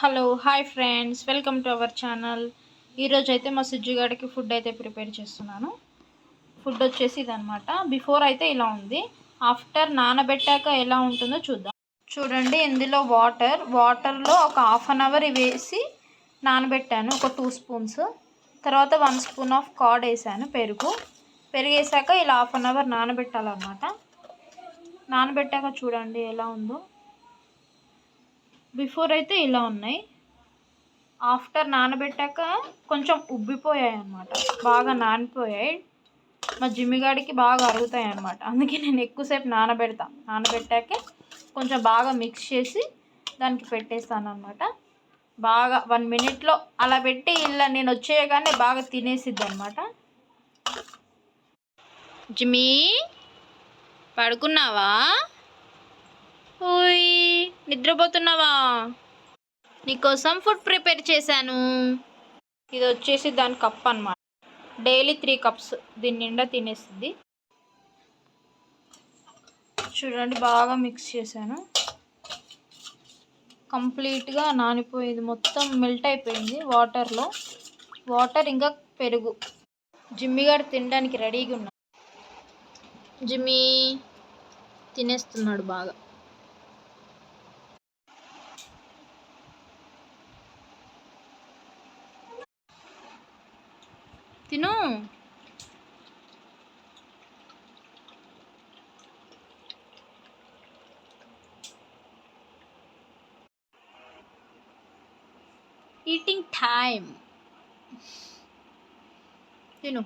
Hello hi friends, welcome to our channel. ఈరోజు అయితే మా సుజ్జిగాడికి ఫుడ్ అయితే ప్రిపేర్ చేస్తున్నాను. ఫుడ్ వచ్చేసి ఇదనమాట. బిఫోర్ అయితే ఇలా ఉంది, ఆఫ్టర్ నానబెట్టాక ఎలా ఉంటుందో చూద్దాం. చూడండి, ఇందులో వాటర్లో ఒక హాఫ్ అన్ అవర్ వేసి నానబెట్టాను, ఒక 2 స్పూన్స్. తర్వాత 1 స్పూన్ ఆఫ్ కర్డ్ వేసాను, పెరుగు వేసాక ఇలా హాఫ్ అన్ అవర్ నానబెట్టాలన్నమాట. నానబెట్టాక చూడండి ఎలా ఉందో. బిఫోర్ అయితే ఇలా ఉన్నాయి, ఆఫ్టర్ నానబెట్టాక కొంచెం ఉబ్బిపోయాయి అన్నమాట, బాగా నానిపోయాయి. మా జిమ్మిగాడికి బాగా అరుగుతాయి అన్నమాట, అందుకే నేను ఎక్కువసేపు నానబెట్టాకే కొంచెం బాగా మిక్స్ చేసి దానికి పెట్టేస్తాను అన్నమాట. బాగా 1 మినిట్లో అలా పెట్టి ఇలా నేను వచ్చేయగానే బాగా తినేసిద్ది అన్నమాట. జిమ్మీ, పడుకున్నావా? ఓయ్, నిద్రపోతున్నావా? నీకోసం ఫుడ్ ప్రిపేర్ చేశాను. ఇది వచ్చేసి దాని కప్ అన్నమాట. డైలీ 3 కప్స్ దీని నిండా తినేస్తుంది. చూడండి, బాగా మిక్స్ చేశాను. కంప్లీట్గా నానిపోయింది, మొత్తం మెల్ట్ అయిపోయింది వాటర్లో. వాటర్ ఇంకా పెరుగు. జిమ్మీ గారు తినడానికి రెడీగా ఉన్నాడు. జిమ్మీ తినేస్తున్నాడు బాగా. తిను. Eating time. తిను.